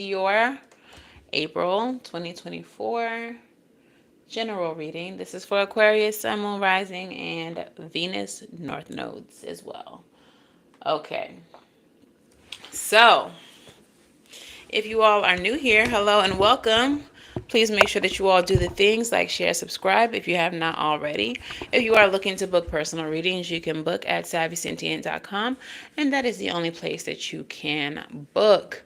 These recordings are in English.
your April 2024 general reading. This is for Aquarius, Sun, Moon, Rising, and Venus North Nodes as well. Okay, so if you all are new here, hello and welcome. Please make sure that you all do the things like share, subscribe if you have not already. If you are looking to book personal readings, you can book at savvysentient.com, and that is the only place that you can book.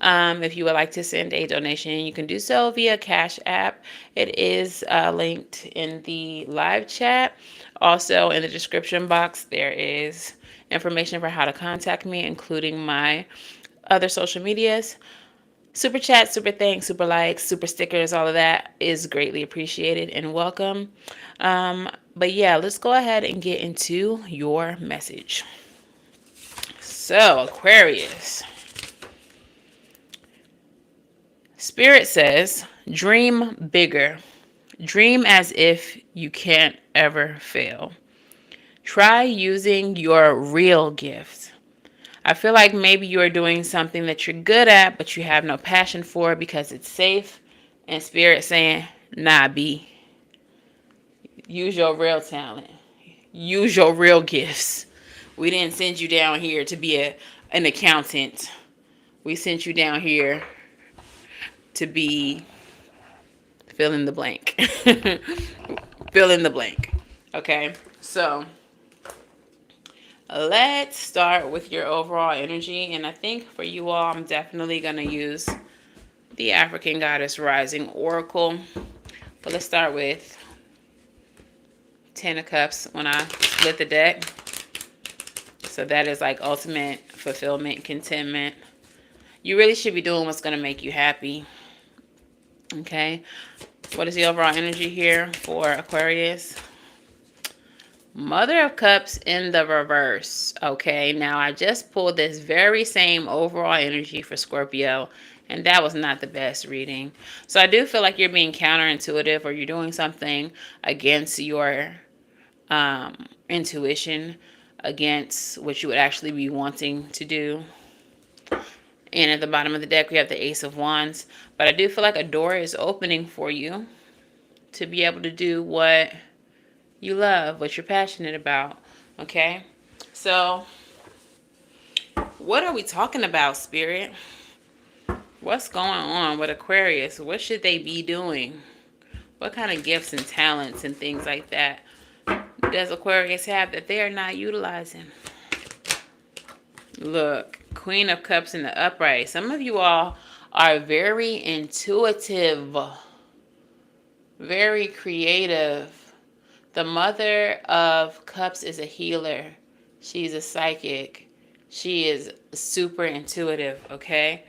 If you would like to send a donation, you can do so via Cash App. It is linked in the live chat. Also, in the description box, there is information for how to contact me, including my other social medias. Super chat, super thanks, super likes, super stickers, all of that is greatly appreciated and welcome. But yeah, let's go ahead and get into your message. So, Aquarius. Spirit says, dream bigger. Dream as if you can't ever fail. Try using your real gifts. I feel like maybe you are doing something that you're good at, but you have no passion for because it's safe. And Spirit saying, nah, B. Use your real talent. Use your real gifts. We didn't send you down here to be an accountant. We sent you down here to be fill in the blank. Fill in the blank. Okay, so let's start with your overall energy. And I think for you all, I'm definitely going to use the African Goddess Rising Oracle. But let's start with Ten of Cups when I split the deck. So that is like ultimate fulfillment, contentment. You really should be doing what's going to make you happy. Okay. What is the overall energy here for Aquarius? Mother of Cups in the reverse. Okay, now I just pulled this very same overall energy for Scorpio, and that was not the best reading. So I do feel like you're being counterintuitive, or you're doing something against your intuition, against what you would actually be wanting to do. And at the bottom of the deck, we have the Ace of Wands. But I do feel like a door is opening for you to be able to do what you love, what you're passionate about. Okay? So, what are we talking about, Spirit? What's going on with Aquarius? What should they be doing? What kind of gifts and talents and things like that does Aquarius have that they are not utilizing? Look, Queen of Cups in the upright. Some of you all are very intuitive, very creative. The Mother of Cups is a healer. She's a psychic. She is super intuitive, okay?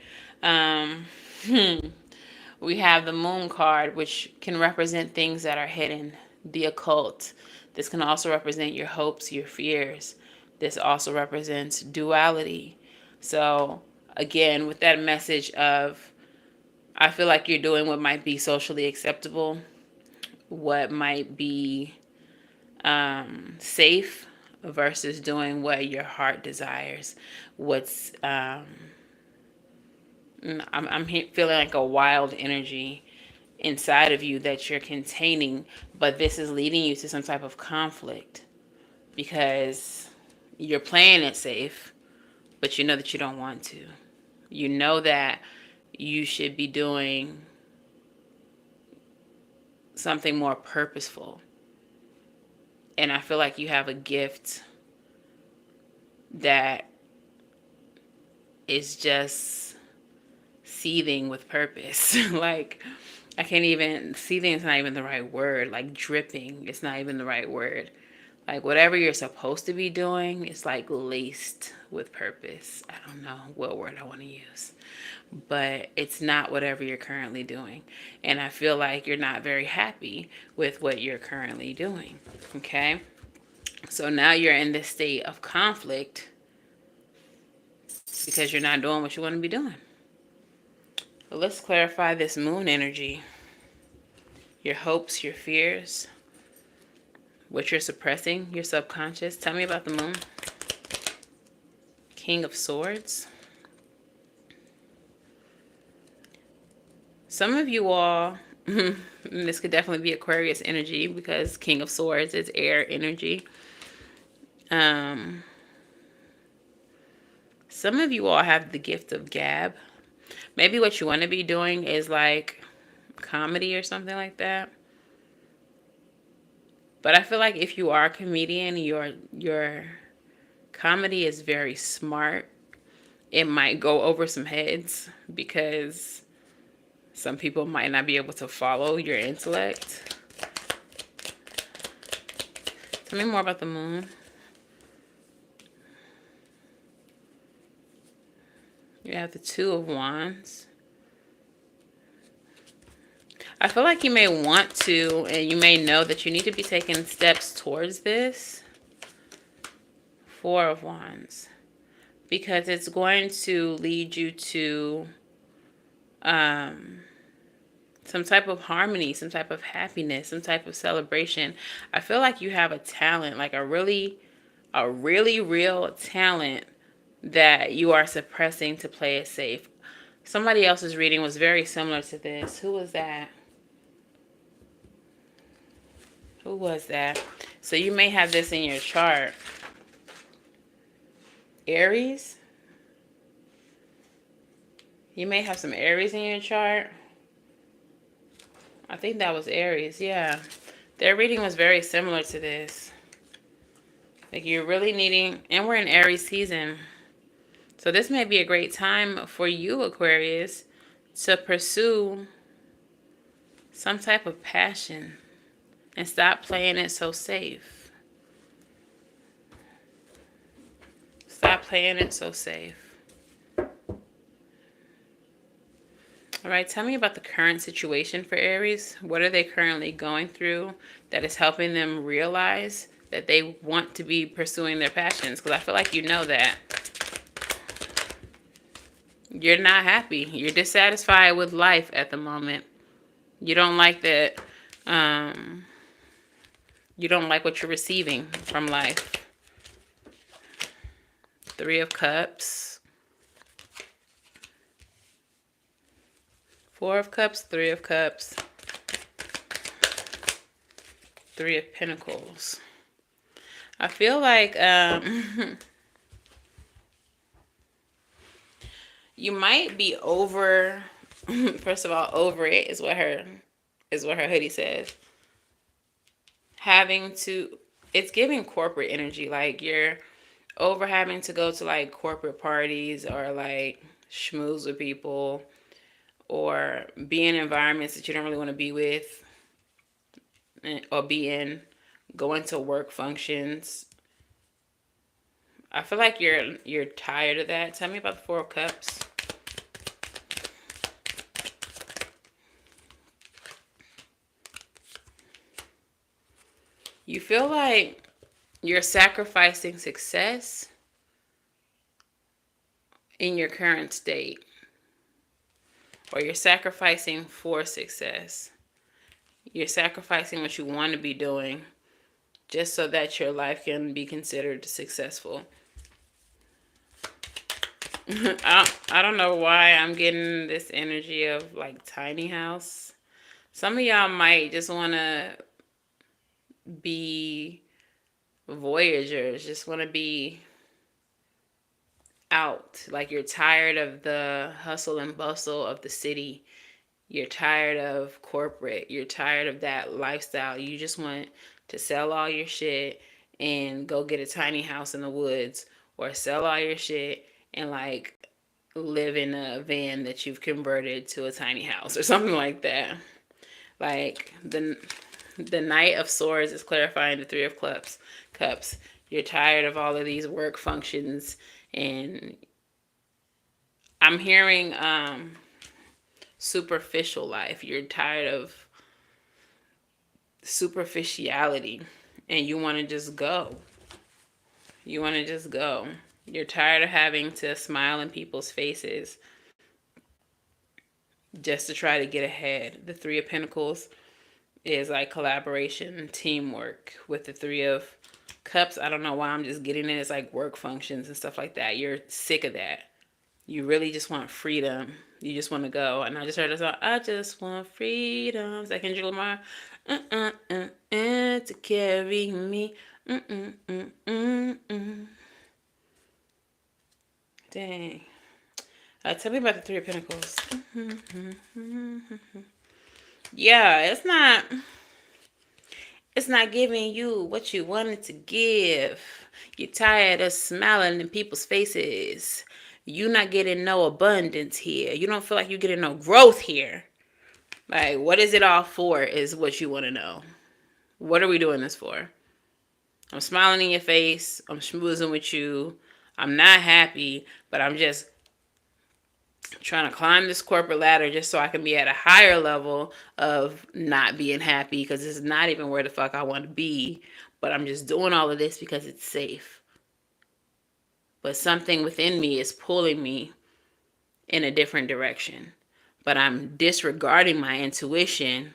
We have the Moon card, which can represent things that are hidden, the occult. This can also represent your hopes, your fears. This also represents duality. So, again, with that message of, I feel like you're doing what might be socially acceptable, what might be safe versus doing what your heart desires. What's I'm feeling like a wild energy inside of you that you're containing, but this is leading you to some type of conflict because you're playing it safe, but you know that you don't want to. You know that you should be doing something more purposeful. And I feel like you have a gift that is just seething with purpose. Like, I can't even, seething is not even the right word. Like, dripping, it's not even the right word. Like, whatever you're supposed to be doing, it's like laced with purpose. I don't know what word I want to use. But it's not whatever you're currently doing. And I feel like you're not very happy with what you're currently doing. Okay? So now you're in this state of conflict because you're not doing what you want to be doing. But let's clarify this moon energy. Your hopes, your fears, what you're suppressing, your subconscious. Tell me about the moon. King of Swords. Some of you all, this could definitely be Aquarius energy because King of Swords is air energy. Um, some of you all have the gift of gab. Maybe what you want to be doing is like comedy or something like that. But I feel like if you are a comedian, your comedy is very smart. It might go over some heads because some people might not be able to follow your intellect. Tell me more about the moon. You have the Two of Wands. I feel like you may want to, and you may know that you need to be taking steps towards this. Four of Wands. Because it's going to lead you to some type of harmony, some type of happiness, some type of celebration. I feel like you have a talent, like a really real talent that you are suppressing to play it safe. Somebody else's reading was very similar to this. Who was that? Who was that? So you may have this in your chart. Aries. You may have some Aries in your chart. I think that was Aries, yeah. Their reading was very similar to this. Like you're really needing, and we're in Aries season. So this may be a great time for you, Aquarius, to pursue some type of passion and stop playing it so safe. Stop playing it so safe. All right, tell me about the current situation for Aries. What are they currently going through that is helping them realize that they want to be pursuing their passions? Because I feel like you know that. You're not happy. You're dissatisfied with life at the moment. You don't like that. You don't like what you're receiving from life. Three of Cups. Four of Cups, Three of Cups. Three of Pentacles. I feel like you might be over, first of all, over it is what her hoodie says. Having to, it's giving corporate energy. Like you're over having to go to like corporate parties or like schmooze with people or be in environments that you don't really want to be with or be in, going to work functions. I feel like you're tired of that. Tell me about the Four of Cups. You feel like you're sacrificing success in your current state, or you're sacrificing for success. You're sacrificing what you want to be doing just so that your life can be considered successful. I don't know why I'm getting this energy of like tiny house. Some of y'all might just want to be voyagers, just want to be out. Like you're tired of the hustle and bustle of the city. You're tired of corporate. You're tired of that lifestyle. You just want to sell all your shit and go get a tiny house in the woods, or sell all your shit and like live in a van that you've converted to a tiny house or something like that. Like the Knight of Swords is clarifying the Three of Cups. You're tired of all of these work functions, and I'm hearing superficial life. You're tired of superficiality and you want to just go. You want to just go. You're tired of having to smile in people's faces just to try to get ahead. The Three of Pentacles is like collaboration, teamwork. With the Three of Cups, I don't know why I'm just getting it. It's like work functions and stuff like that. You're sick of that. You really just want freedom. You just want to go. And I just heard a song, I just want freedom. Is that Kendrick Lamar? To carry me. Dang. Tell me about the Three of Pentacles. Yeah, it's not giving you what you wanted to give. You're tired of smiling in people's faces. You're not getting no abundance here. You don't feel like you're getting no growth here. Like, what is it all for is what you want to know. What are we doing this for? I'm smiling in your face. I'm schmoozing with you. I'm not happy, but I'm just trying to climb this corporate ladder just so I can be at a higher level of not being happy because it's not even where the fuck I want to be. But I'm just doing all of this because it's safe. But something within me is pulling me in a different direction. But I'm disregarding my intuition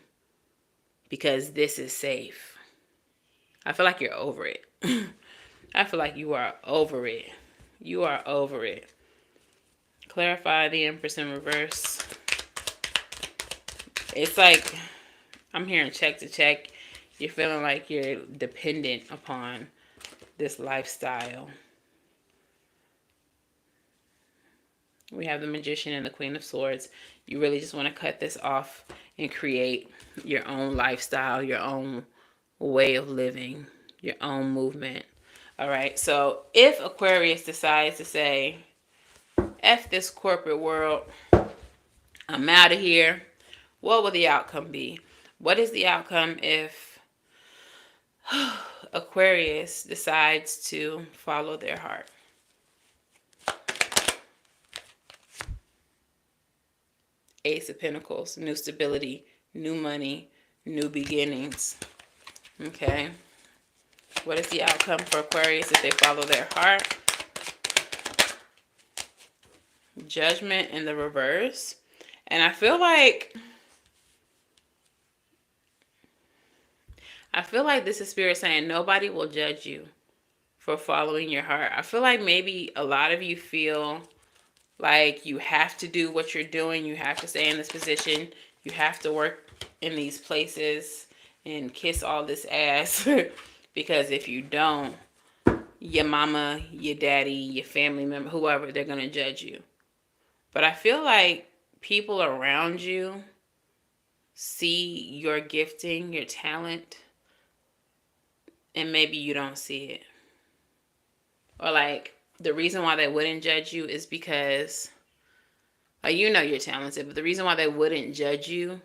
because this is safe. I feel like you're over it. I feel like you are over it. You are over it. Clarify the Empress in reverse. It's like, I'm hearing check to check. You're feeling like you're dependent upon this lifestyle. We have the Magician and the Queen of Swords. You really just want to cut this off and create your own lifestyle, your own way of living, your own movement. All right. So if Aquarius decides to say, F this corporate world, I'm out of here, what will the outcome be? What is the outcome if Aquarius decides to follow their heart? Ace of Pentacles, new stability, new money, new beginnings. Okay. What is the outcome for Aquarius if they follow their heart? Judgment in the reverse. And I feel like this is Spirit saying nobody will judge you for following your heart. I feel like maybe a lot of you feel like you have to do what you're doing. You have to stay in this position. You have to work in these places and kiss all this ass. Because if you don't, your mama, your daddy, your family member, whoever, they're going to judge you. But I feel like people around you see your gifting, your talent, and maybe you don't see it. Or like, the reason why they wouldn't judge you is because, you know you're talented, but the reason why they wouldn't judge you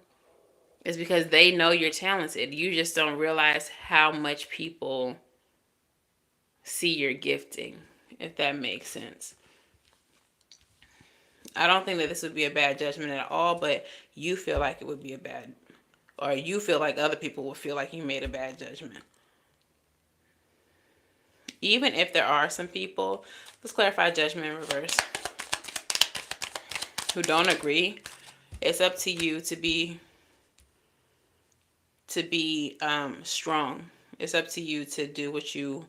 is because they know you're talented. You just don't realize how much people see your gifting, if that makes sense. I don't think that this would be a bad judgment at all, but you feel like it would be a bad, or you feel like other people will feel like you made a bad judgment. Even if there are some people, let's clarify Judgment in reverse, who don't agree, it's up to you to be strong. It's up to you to do what you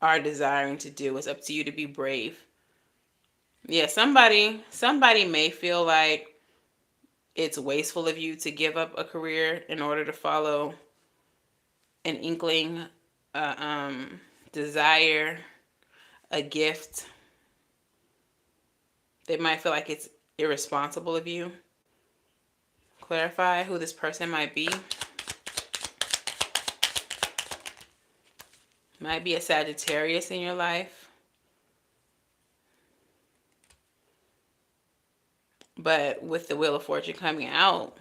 are desiring to do. It's up to you to be brave. Yeah, somebody may feel like it's wasteful of you to give up a career in order to follow an inkling, desire, a gift. They might feel like it's irresponsible of you. Clarify who this person might be. Might be a Sagittarius in your life. But with the Wheel of Fortune coming out,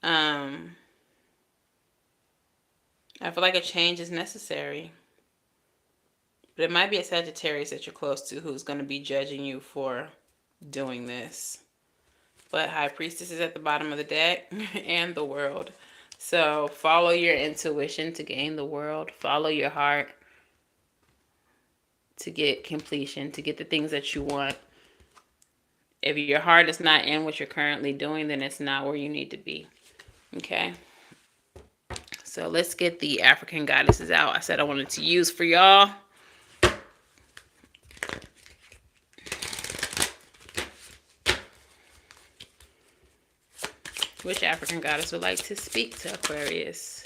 I feel like a change is necessary. But it might be a Sagittarius that you're close to who's going to be judging you for doing this. But High Priestess is at the bottom of the deck and the World. So follow your intuition to gain the world. Follow your heart to get completion, to get the things that you want. If your heart is not in what you're currently doing, then it's not where you need to be. Okay? So let's get the African goddesses out. I said I wanted to use for y'all. Which African goddess would like to speak to Aquarius?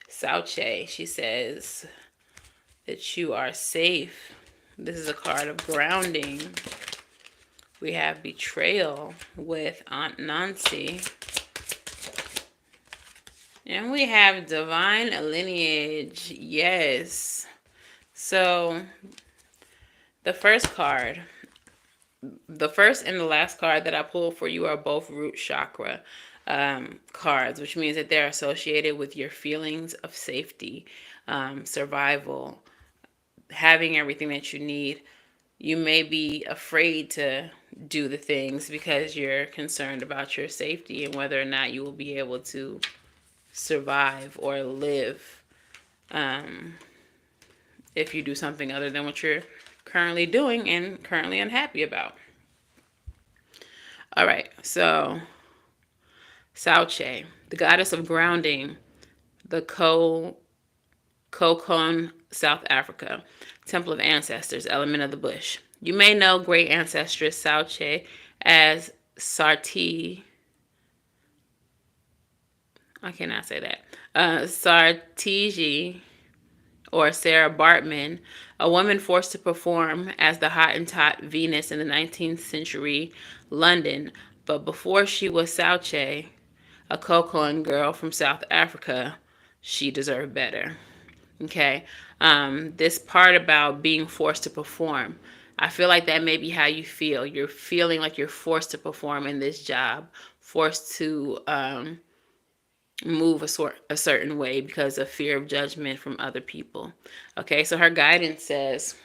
Sauche, she says that you are safe. This is a card of grounding. We have betrayal with Aunt Nancy. And we have divine lineage. Yes. So the first card, the first and the last card that I pulled for you are both root chakra cards, which means that they're associated with your feelings of safety, survival, having everything that you need. You may be afraid to do the things because you're concerned about your safety and whether or not you will be able to survive or live if you do something other than what you're currently doing and currently unhappy about. All right, so Sauche, the goddess of grounding, the Kokon, South Africa, Temple of Ancestors, element of the bush. You may know great ancestress Sauche as Sarti. I cannot say that. Sartiji or Sarah Bartman, a woman forced to perform as the Hottentot Venus in the 19th century London. But before she was Sauche, a Kokon girl from South Africa, she deserved better. Okay. This part about being forced to perform, I feel like that may be how you feel. You're feeling like you're forced to perform in this job, forced to move a certain way because of fear of judgment from other people. Okay, so her guidance says,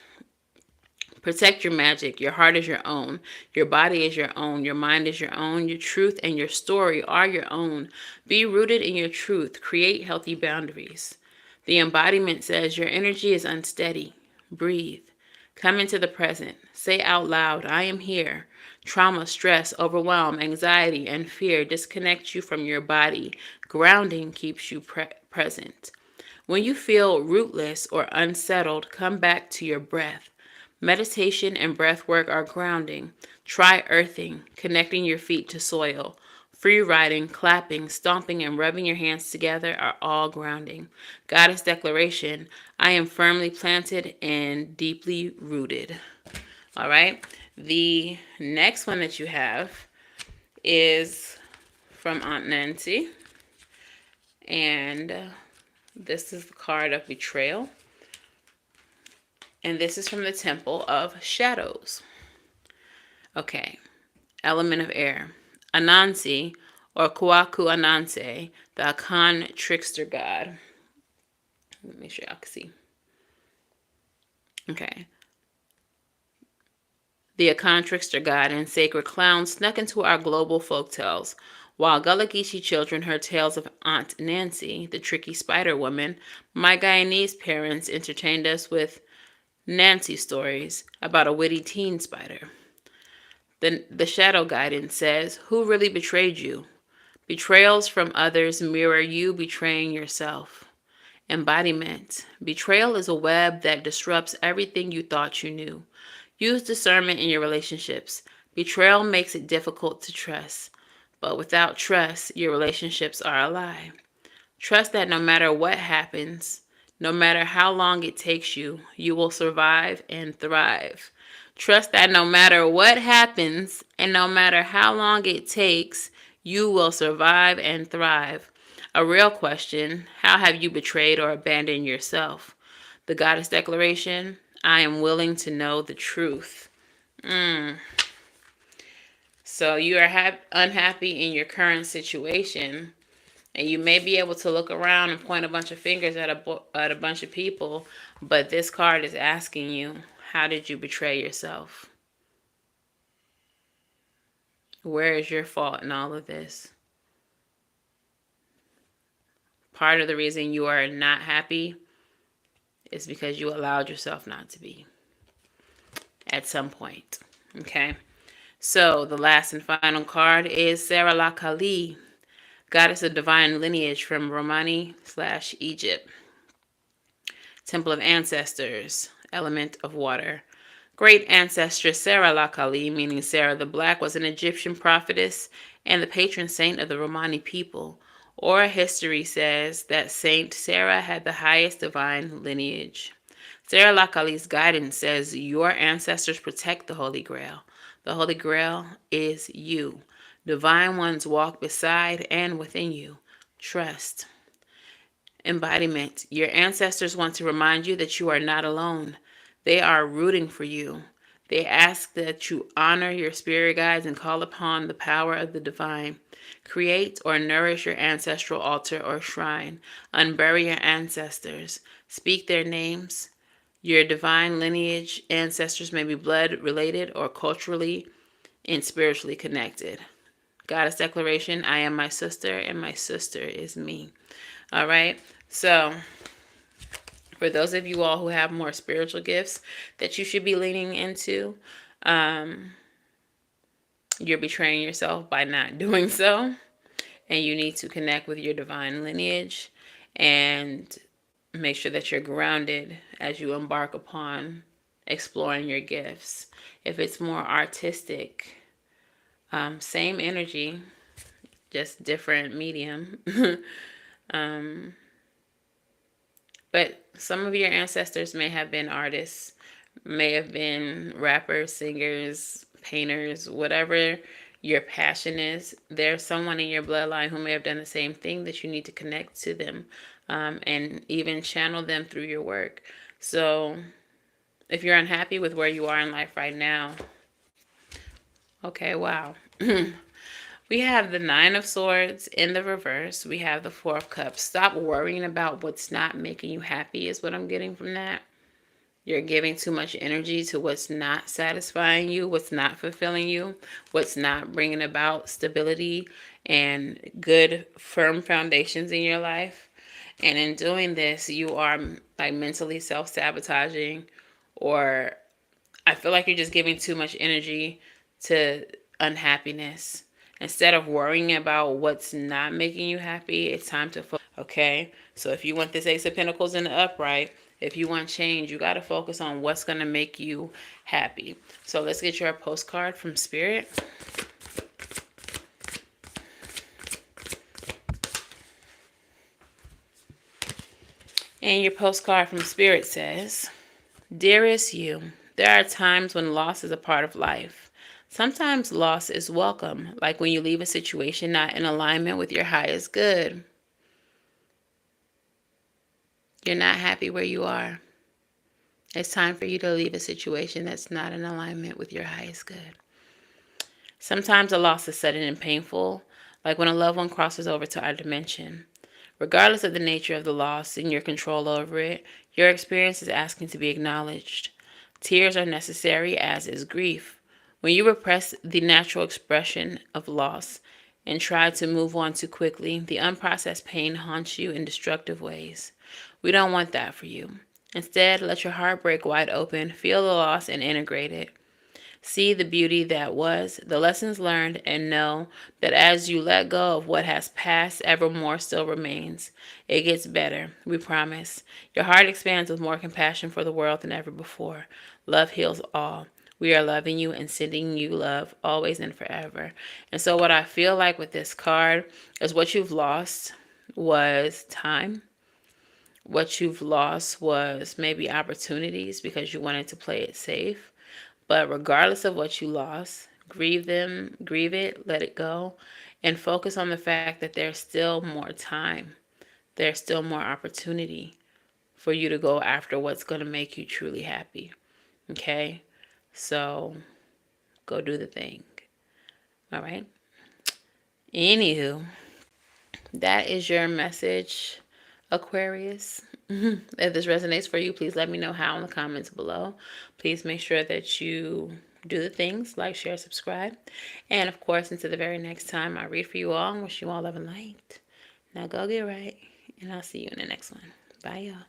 protect your magic. Your heart is your own. Your body is your own. Your mind is your own. Your truth and your story are your own. Be rooted in your truth. Create healthy boundaries. The embodiment says your energy is unsteady. Breathe. Come into the present. Say out loud, I am here. Trauma, stress, overwhelm, anxiety, and fear disconnect you from your body. Grounding keeps you present. When you feel rootless or unsettled, come back to your breath. Meditation and breath work are grounding. Try earthing, connecting your feet to soil. Free riding, clapping, stomping, and rubbing your hands together are all grounding. Goddess declaration, I am firmly planted and deeply rooted. All right. The next one that you have is from Aunt Nancy. And this is the card of betrayal. And this is from the Temple of Shadows. Okay. Element of air. Anansi, or Kwaku Ananse, the Akan trickster god. Let me make sure y'all can see. Okay. The Akan trickster god and sacred clown snuck into our global folktales. While Gullah Geechee children heard tales of Aunt Nancy, the tricky spider woman, my Guyanese parents entertained us with Nancy stories about a witty teen spider. The shadow guidance says, who really betrayed you? Betrayals from others mirror you betraying yourself. Embodiment. Betrayal is a web that disrupts everything you thought you knew. Use discernment in your relationships. Betrayal makes it difficult to trust. But without trust, your relationships are a lie. Trust that no matter what happens, no matter how long it takes you, you will survive and thrive. Trust that no matter what happens and no matter how long it takes, you will survive and thrive. A real question, how have you betrayed or abandoned yourself? The Goddess Declaration, I am willing to know the truth. So you are unhappy in your current situation, and you may be able to look around and point a bunch of fingers at a bunch of people, but this card is asking you, how did you betray yourself? Where is your fault in all of this? Part of the reason you are not happy is because you allowed yourself not to be at some point. Okay? So the last and final card is Sarah La Kali, goddess of divine lineage from Romani/Egypt. Temple of Ancestors, element of water. Great ancestor Sarah Lakali, meaning Sarah the Black, was an Egyptian prophetess and the patron saint of the Romani people. Oral history says that Saint Sarah had the highest divine lineage. Sarah Lakali's guidance says your ancestors protect the Holy Grail. The Holy Grail is you. Divine ones walk beside and within you. Trust. Embodiment. Your ancestors want to remind you that you are not alone. They are rooting for you. They ask that you honor your spirit guides and call upon the power of the divine. Create or nourish your ancestral altar or shrine. Unbury your ancestors. Speak their names. Your divine lineage ancestors may be blood related or culturally and spiritually connected. Goddess declaration, I am my sister and my sister is me. All right. So, for those of you all who have more spiritual gifts that you should be leaning into, you're betraying yourself by not doing so. And you need to connect with your divine lineage and make sure that you're grounded as you embark upon exploring your gifts. If it's more artistic, same energy, just different medium. But some of your ancestors may have been artists, may have been rappers, singers, painters, whatever your passion is. There's someone in your bloodline who may have done the same thing that you need to connect to them, and even channel them through your work. So if you're unhappy with where you are in life right now, okay, wow. We have the Nine of Swords in the reverse. We have the Four of Cups. Stop worrying about what's not making you happy is what I'm getting from that. You're giving too much energy to what's not satisfying you, what's not fulfilling you, what's not bringing about stability and good, firm foundations in your life. And in doing this, you are like mentally self-sabotaging, or I feel like you're just giving too much energy to unhappiness. Instead of worrying about what's not making you happy, it's time to focus. Okay? So if you want this Ace of Pentacles in the upright, if you want change, you got to focus on what's going to make you happy. So let's get your postcard from Spirit. And your postcard from Spirit says, Dearest you, there are times when loss is a part of life. Sometimes loss is welcome, like when you leave a situation not in alignment with your highest good. You're not happy where you are. It's time for you to leave a situation that's not in alignment with your highest good. Sometimes a loss is sudden and painful, like when a loved one crosses over to our dimension. Regardless of the nature of the loss and your control over it, your experience is asking to be acknowledged. Tears are necessary, as is grief. When you repress the natural expression of loss and try to move on too quickly, the unprocessed pain haunts you in destructive ways. We don't want that for you. Instead, let your heart break wide open, feel the loss, and integrate it. See the beauty that was, the lessons learned, and know that as you let go of what has passed, ever more still remains. It gets better, we promise. Your heart expands with more compassion for the world than ever before. Love heals all. We are loving you and sending you love always and forever. And so what I feel like with this card is what you've lost was time. What you've lost was maybe opportunities because you wanted to play it safe. But regardless of what you lost, grieve it, let it go, and focus on the fact that there's still more time. There's still more opportunity for you to go after what's going to make you truly happy. Okay? So go do the thing. All right? Anywho, that is your message, Aquarius. If this resonates for you, please let me know how in the comments below. Please make sure that you do the things like, share, subscribe. And of course, until the very next time I read for you all, and wish you all love and light. Now go get right, and I'll see you in the next one. Bye, y'all.